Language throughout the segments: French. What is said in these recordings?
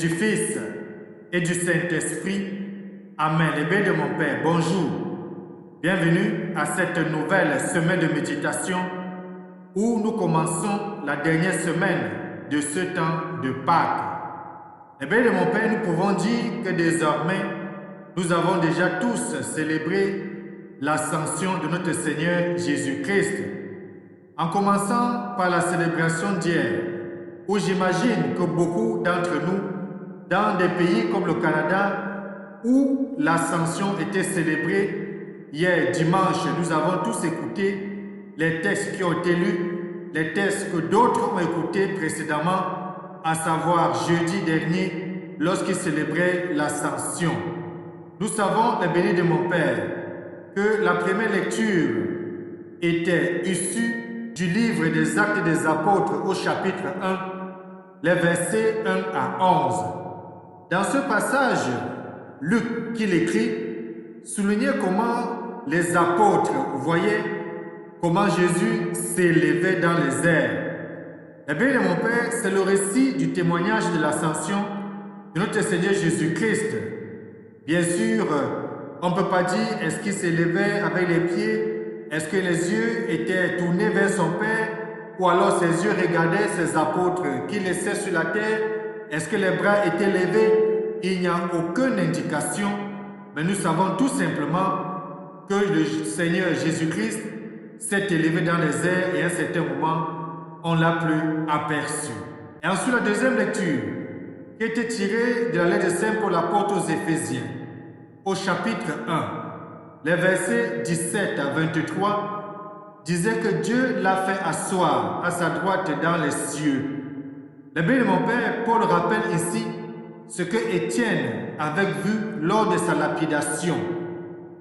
du Fils et du Saint-Esprit. Amen. Les bénis de mon Père, bonjour. Bienvenue à cette nouvelle semaine de méditation où nous commençons la dernière semaine de ce temps de Pâques. Les bénis de mon Père, nous pouvons dire que désormais, nous avons déjà tous célébré l'ascension de notre Seigneur Jésus-Christ. En commençant par la célébration d'hier, où j'imagine que beaucoup d'entre nous, dans des pays comme le Canada, où l'ascension était célébrée, hier dimanche, nous avons tous écouté les textes qui ont été lus, les textes que d'autres ont écoutés précédemment, à savoir jeudi dernier, lorsqu'ils célébraient l'ascension. Nous savons, les bénis de mon Père, que la première lecture était issue du livre des Actes des Apôtres au chapitre 1, les versets 1 à 11. Dans ce passage, Luc, qui l'écrit, soulignait comment les apôtres voyaient comment Jésus s'élevait dans les airs. Eh bien, mon Père, c'est le récit du témoignage de l'ascension de notre Seigneur Jésus-Christ. Bien sûr, on ne peut pas dire est-ce qu'il s'élevait avec les pieds, est-ce que les yeux étaient tournés vers son Père, ou alors ses yeux regardaient ses apôtres qu'il laissait sur la terre, est-ce que les bras étaient levés? Il n'y a aucune indication, mais nous savons tout simplement que le Seigneur Jésus-Christ s'est élevé dans les airs et à un certain moment, on ne l'a plus aperçu. Et ensuite, la deuxième lecture, qui était tirée de la lettre de Saint Paul apôtre aux Éphésiens, au chapitre 1, les versets 17 à 23, disait que Dieu l'a fait asseoir à sa droite dans les cieux. Le béni de mon Père, Paul rappelle ici ce que Étienne avait vu lors de sa lapidation.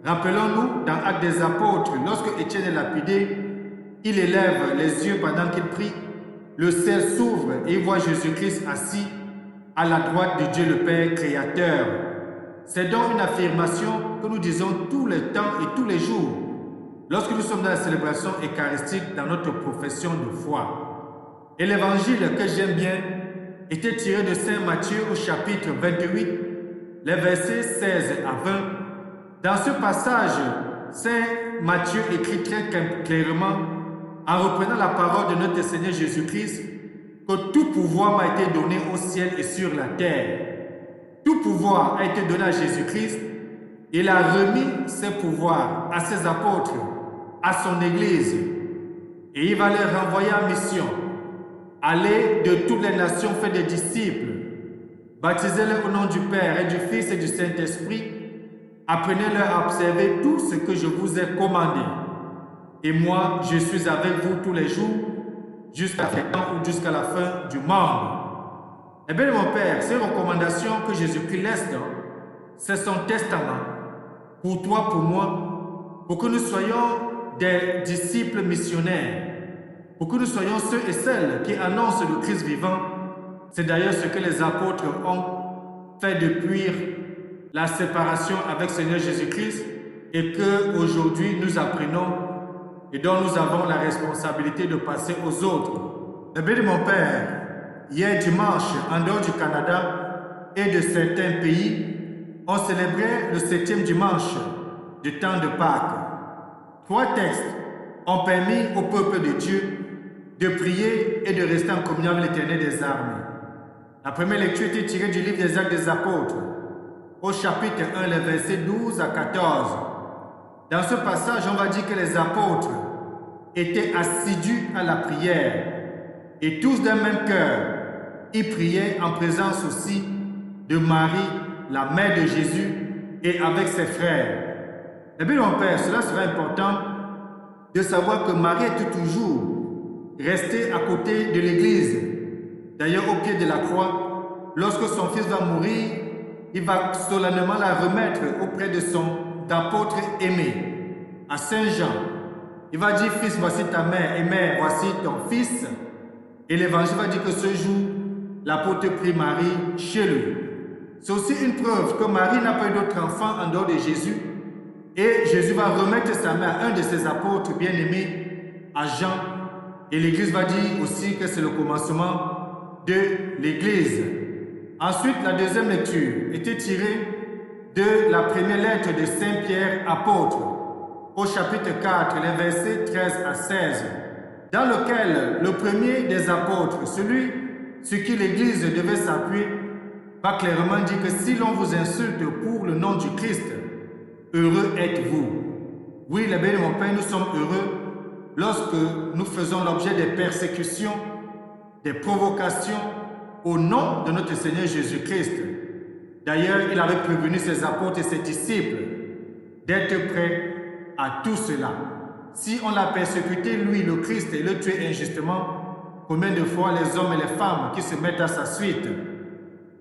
Rappelons-nous, dans Actes des Apôtres, lorsque Étienne est lapidé, il élève les yeux pendant qu'il prie, le ciel s'ouvre et il voit Jésus-Christ assis à la droite de Dieu le Père Créateur. C'est donc une affirmation que nous disons tous les temps et tous les jours lorsque nous sommes dans la célébration eucharistique dans notre profession de foi. Et l'évangile que j'aime bien était tiré de Saint Matthieu au chapitre 28, les versets 16 à 20. Dans ce passage, Saint Matthieu écrit très clairement, en reprenant la parole de notre Seigneur Jésus-Christ, que tout pouvoir m'a été donné au ciel et sur la terre. Tout pouvoir a été donné à Jésus-Christ. Il a remis ses pouvoirs à ses apôtres, à son Église. Et il va les renvoyer en mission. Allez de toutes les nations, faites des disciples. Baptisez-les au nom du Père et du Fils et du Saint-Esprit. Apprenez-leur à observer tout ce que je vous ai commandé. Et moi, je suis avec vous tous les jours, jusqu'à la fin du monde. Eh bien, mon Père, c'est une recommandation que Jésus-Christ laisse, c'est son testament, pour toi, pour moi, pour que nous soyons des disciples missionnaires, pour que nous soyons ceux et celles qui annoncent le Christ vivant. C'est d'ailleurs ce que les apôtres ont fait depuis la séparation avec Seigneur Jésus-Christ et qu'aujourd'hui nous apprenons et dont nous avons la responsabilité de passer aux autres. Eh bien, mon Père, hier dimanche, en dehors du Canada et de certains pays, on célébrait le 7e dimanche du temps de Pâques. 3 textes ont permis au peuple de Dieu de prier et de rester en communion avec l'Éternel des armées. La première lecture était tirée du livre des Actes des Apôtres, au chapitre 1, les versets 12 à 14. Dans ce passage, on va dire que les apôtres étaient assidus à la prière et tous d'un même cœur. Ils priaient en présence aussi de Marie, la mère de Jésus, et avec ses frères. Eh bien, mon Père, cela sera important de savoir que Marie est toujours restée à côté de l'Église. D'ailleurs, au pied de la croix, lorsque son fils va mourir, il va solennellement la remettre auprès de son apôtre aimé, à Saint Jean. Il va dire, fils, voici ta mère, et mère, voici ton fils. Et l'évangile va dire que ce jour, l'apôtre prie Marie chez lui. C'est aussi une preuve que Marie n'a pas eu d'autre enfant en dehors de Jésus. Et Jésus va remettre sa main à un de ses apôtres bien-aimés, à Jean. Et l'Église va dire aussi que c'est le commencement de l'Église. Ensuite, la deuxième lecture était tirée de la première lettre de Saint Pierre apôtre, au chapitre 4, les versets 13 à 16, dans lequel le premier des apôtres, celui sur qui l'Église devait s'appuyer, va clairement dire que si l'on vous insulte pour le nom du Christ, heureux êtes-vous. Oui, les bénis de mon Père, nous sommes heureux lorsque nous faisons l'objet des persécutions, des provocations au nom de notre Seigneur Jésus-Christ. D'ailleurs, il avait prévenu ses apôtres et ses disciples d'être prêts à tout cela. Si on l'a persécuté, lui, le Christ, et le tué injustement, combien de fois les hommes et les femmes qui se mettent à sa suite.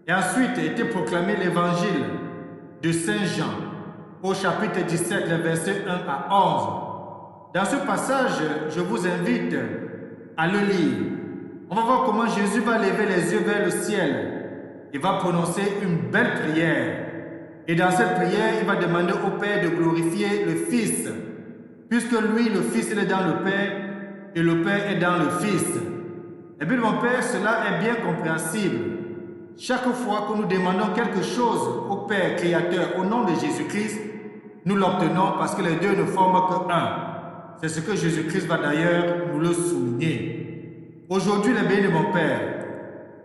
Et ensuite était proclamé l'évangile de Saint Jean au chapitre 17, les versets 1 à 11. Dans ce passage, je vous invite à le lire. On va voir comment Jésus va lever les yeux vers le ciel. Il va prononcer une belle prière. Et dans cette prière, il va demander au Père de glorifier le Fils. Puisque lui, le Fils, il est dans le Père et le Père est dans le Fils. Et bien, mon Père, cela est bien compréhensible. Chaque fois que nous demandons quelque chose au Père Créateur au nom de Jésus-Christ, nous l'obtenons parce que les deux ne forment qu'un. C'est ce que Jésus-Christ va d'ailleurs nous le souligner. Aujourd'hui, les bénis de mon Père,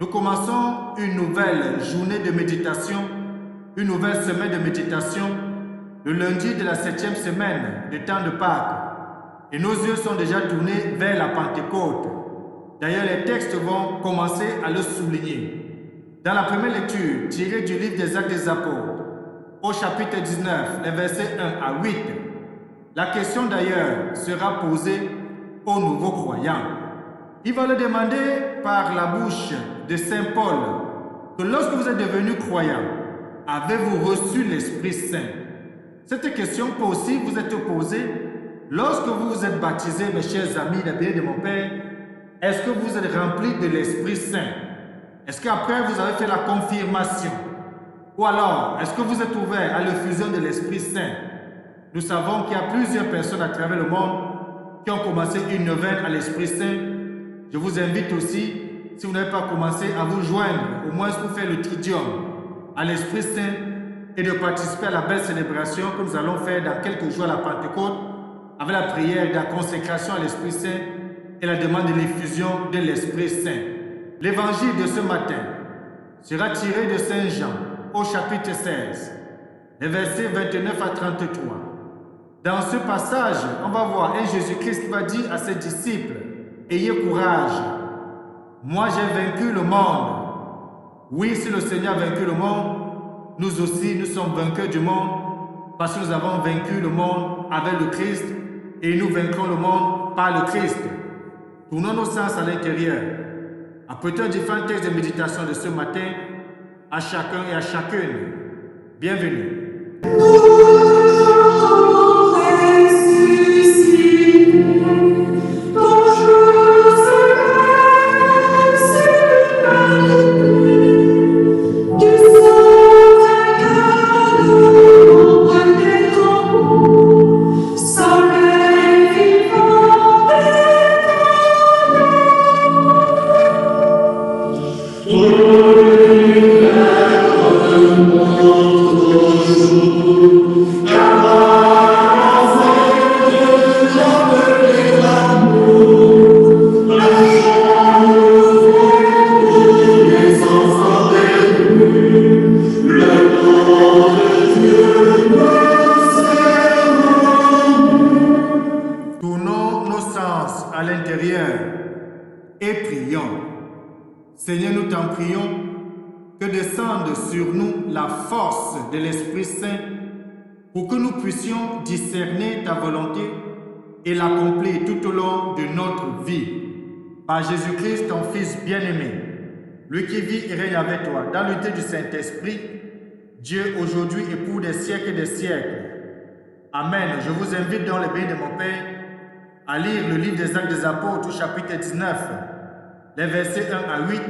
nous commençons une nouvelle journée de méditation, une nouvelle semaine de méditation, le lundi de la 7e semaine du temps de Pâques. Et nos yeux sont déjà tournés vers la Pentecôte. D'ailleurs, les textes vont commencer à le souligner. Dans la première lecture, tirée du livre des Actes des Apôtres, au chapitre 19, les versets 1 à 8, la question d'ailleurs sera posée aux nouveaux croyants. Il va le demander par la bouche de Saint Paul que lorsque vous êtes devenus croyants, avez-vous reçu l'Esprit Saint? Cette question peut aussi vous être posée lorsque vous vous êtes baptisés, mes chers amis, les bénis de mon Père. Est-ce que vous êtes remplis de l'Esprit Saint? Est-ce qu'après vous avez fait la confirmation? Ou alors, est-ce que vous êtes ouvert à l'effusion de l'Esprit Saint? Nous savons qu'il y a plusieurs personnes à travers le monde qui ont commencé une neuvaine à l'Esprit Saint. Je vous invite aussi, si vous n'avez pas commencé, à vous joindre, au moins pour faire le tridium à l'Esprit Saint et de participer à la belle célébration que nous allons faire dans quelques jours à la Pentecôte avec la prière de la consécration à l'Esprit Saint et la demande de l'effusion de l'Esprit Saint. L'évangile de ce matin sera tiré de Saint Jean au chapitre 16, les versets 29 à 33. Dans ce passage, on va voir un Jésus-Christ qui va dire à ses disciples, « Ayez courage, moi j'ai vaincu le monde. » Oui, si le Seigneur a vaincu le monde, nous aussi nous sommes vainqueurs du monde parce que nous avons vaincu le monde avec le Christ et nous vaincrons le monde par le Christ. Tournons nos sens à l'intérieur. Apprêtons différents textes de méditation de ce matin à chacun et à chacune. Bienvenue. Seigneur, nous t'en prions que descende sur nous la force de l'Esprit Saint pour que nous puissions discerner ta volonté et l'accomplir tout au long de notre vie. Par Jésus-Christ, ton Fils bien-aimé, lui qui vit et règne avec toi, dans l'unité du Saint-Esprit, Dieu aujourd'hui et pour des siècles et des siècles. Amen. Je vous invite dans le béni de mon Père à lire le livre des Actes des Apôtres, chapitre 19, les versets 1 à 8.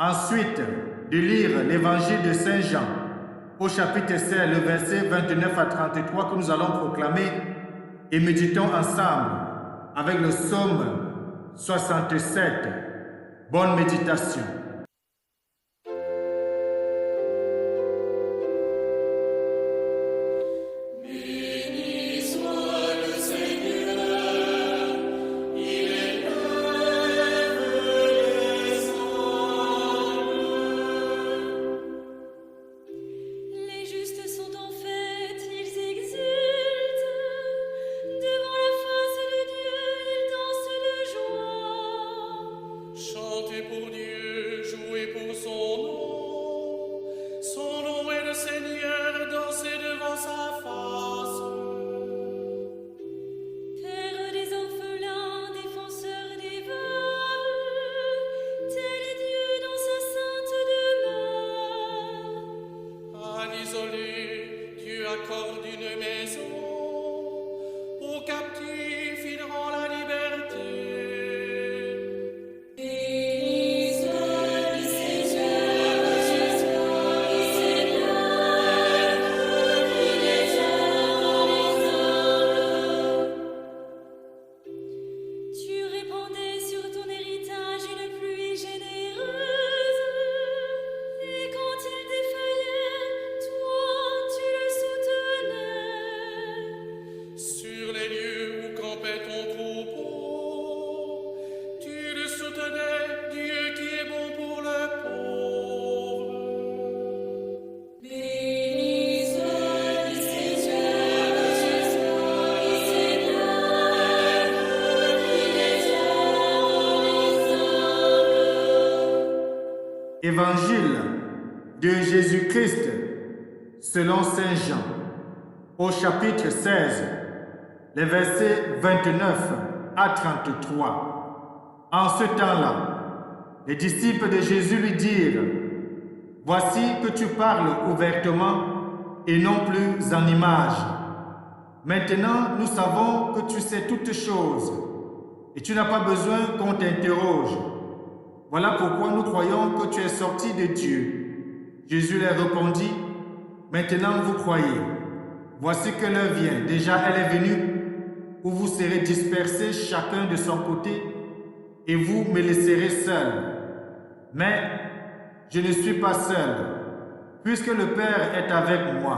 Ensuite, de lire l'évangile de Saint Jean, au chapitre 16, le verset 29 à 33 que nous allons proclamer et méditons ensemble avec le psaume 67. Bonne méditation. Chantez pour Dieu, jouez pour son nom. Son nom est le Seigneur, dansez devant sa face. Père des orphelins, défenseur des veuves, tel est Dieu dans sa sainte demeure. À l'isolé, Dieu accorde une maison. Aux captifs, il rend la liberté. Béni soit le Seigneur, Jésus, Seigneur, depuis les âmes dans les hommes. Tu répandais sur ton héritage une pluie généreuse, et quand il défaillait, toi, tu le soutenais. Sur les lieux où campait ton troupeau, tu le soutenais, Dieu qui est bon pour le pauvre. Béni soit le Seigneur, Jésus, Seigneur, depuis les âmes dans les hommes. Évangile de Jésus-Christ selon Saint Jean, au chapitre 16, les versets 29 à 33. En ce temps-là, les disciples de Jésus lui dirent, « Voici que tu parles ouvertement et non plus en image. Maintenant, nous savons que tu sais toutes choses et tu n'as pas besoin qu'on t'interroge. Voilà pourquoi nous croyons que tu es sorti de Dieu. » Jésus leur répondit, « Maintenant vous croyez. Voici que l'heure vient, déjà elle est venue, où vous serez dispersés chacun de son côté, et vous me laisserez seul. Mais je ne suis pas seul, puisque le Père est avec moi.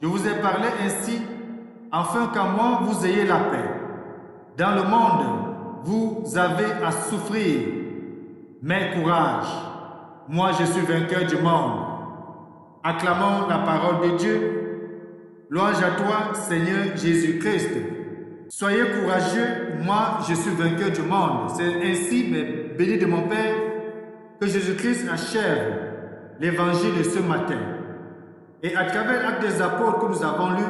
Je vous ai parlé ainsi, afin qu'en moi vous ayez la paix. Dans le monde, vous avez à souffrir. Mais courage, moi je suis vainqueur du monde. Acclamons la parole de Dieu. Louange à toi, Seigneur Jésus-Christ. Soyez courageux, moi je suis vainqueur du monde. C'est ainsi, mais béni de mon Père, que Jésus-Christ achève l'évangile de ce matin. Et à travers l'acte des apôtres que nous avons lu,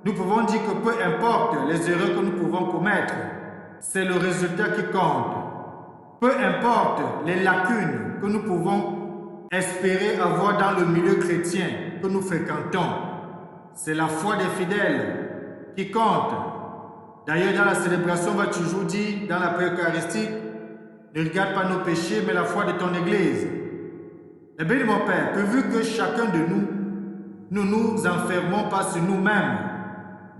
nous pouvons dire que peu importe les erreurs que nous pouvons commettre, c'est le résultat qui compte. Peu importe les lacunes que nous pouvons espérer avoir dans le milieu chrétien que nous fréquentons, c'est la foi des fidèles qui compte. D'ailleurs, dans la célébration, on va toujours dire, dans la prière eucharistique, ne regarde pas nos péchés, mais la foi de ton Église. Eh bien, mon Père, pourvu que chacun de nous, nous nous enfermons pas sur nous-mêmes,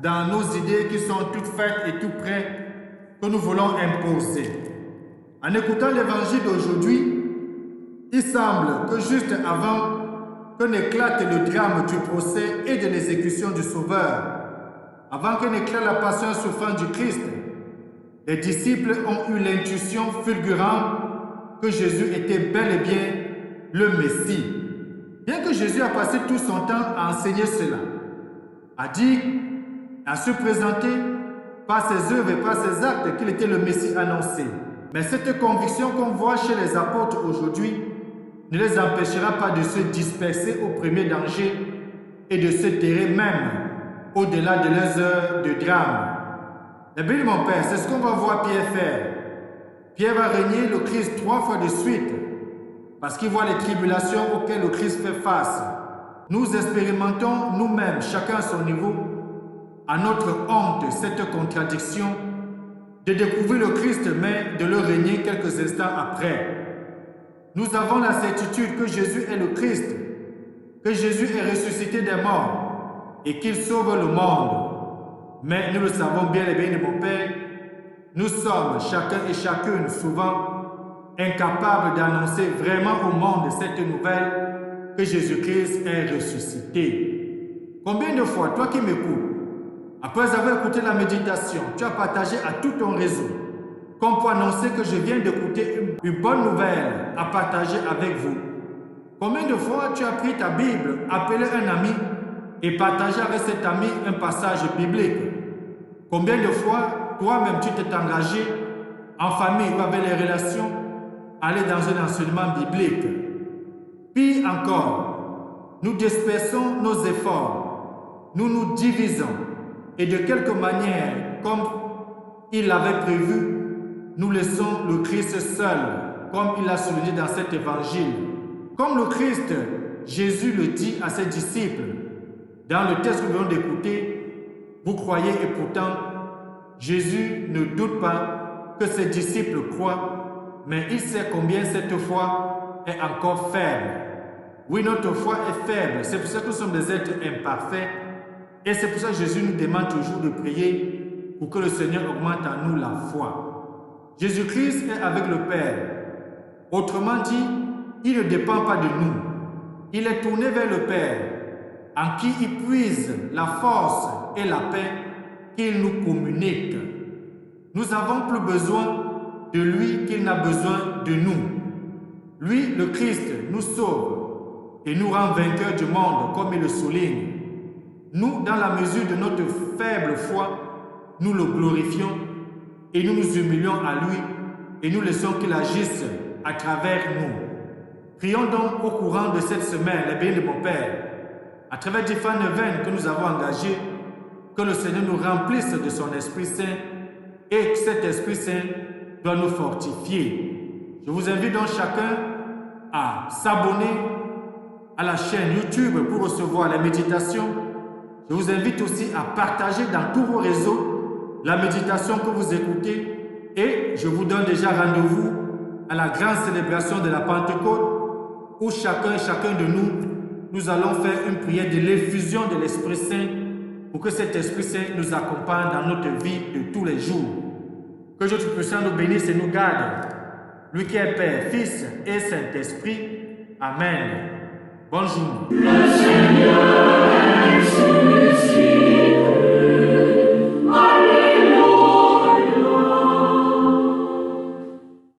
dans nos idées qui sont toutes faites et tout prêtes, que nous voulons imposer. En écoutant l'évangile d'aujourd'hui, il semble que juste avant que n'éclate le drame du procès et de l'exécution du Sauveur, avant que n'éclate la passion et souffrance du Christ, les disciples ont eu l'intuition fulgurante que Jésus était bel et bien le Messie. Bien que Jésus a passé tout son temps à enseigner cela, à dire, à se présenter par ses œuvres et par ses actes qu'il était le Messie annoncé. Mais cette conviction qu'on voit chez les apôtres aujourd'hui ne les empêchera pas de se disperser au premier danger et de se terrer même au-delà de leurs heures de drame. La Bible, mon Père, c'est ce qu'on va voir Pierre faire. Pierre va régner le Christ 3 fois de suite parce qu'il voit les tribulations auxquelles le Christ fait face. Nous expérimentons nous-mêmes, chacun à son niveau, à notre honte, cette contradiction de découvrir le Christ, mais de le régner quelques instants après. Nous avons la certitude que Jésus est le Christ, que Jésus est ressuscité des morts et qu'il sauve le monde. Mais nous le savons bien, les bien de mon Père, nous sommes chacun et chacune souvent incapables d'annoncer vraiment au monde cette nouvelle que Jésus-Christ est ressuscité. Combien de fois, toi qui m'écoutes, après avoir écouté la méditation, tu as partagé à tout ton réseau, comme pour annoncer que je viens d'écouter une bonne nouvelle à partager avec vous. Combien de fois tu as pris ta Bible, appelé un ami et partagé avec cet ami un passage biblique? Combien de fois toi-même tu t'es engagé en famille ou avec les relations aller dans un enseignement biblique. Pire encore, nous dispersons nos efforts, nous nous divisons et de quelque manière, comme il l'avait prévu, nous laissons le Christ seul, comme il l'a souligné dans cet évangile. Comme le Christ, Jésus le dit à ses disciples, dans le texte que nous venons d'écouter, vous croyez et pourtant, Jésus ne doute pas que ses disciples croient, mais il sait combien cette foi est encore faible. Oui, notre foi est faible, c'est pour ça que nous sommes des êtres imparfaits, et c'est pour ça que Jésus nous demande toujours de prier pour que le Seigneur augmente en nous la foi. Jésus-Christ est avec le Père. Autrement dit, il ne dépend pas de nous. Il est tourné vers le Père, en qui il puise la force et la paix qu'il nous communique. Nous n'avons plus besoin de lui qu'il n'a besoin de nous. Lui, le Christ, nous sauve et nous rend vainqueurs du monde, comme il le souligne. Nous, dans la mesure de notre faible foi, nous le glorifions et nous nous humilions à lui et nous laissons qu'il agisse à travers nous. Prions donc au courant de cette semaine, les bénis de mon Père, à travers différents événements que nous avons engagés, que le Seigneur nous remplisse de son Esprit Saint et que cet Esprit Saint doit nous fortifier. Je vous invite donc chacun à s'abonner à la chaîne YouTube pour recevoir les méditations. Je vous invite aussi à partager dans tous vos réseaux la méditation que vous écoutez et je vous donne déjà rendez-vous à la grande célébration de la Pentecôte où chacun de nous allons faire une prière de l'effusion de l'Esprit Saint pour que cet Esprit Saint nous accompagne dans notre vie de tous les jours. Que Dieu Tout-Puissant nous bénisse et nous garde. Lui qui est Père, Fils et Saint-Esprit. Amen. Bonjour. Le Seigneur est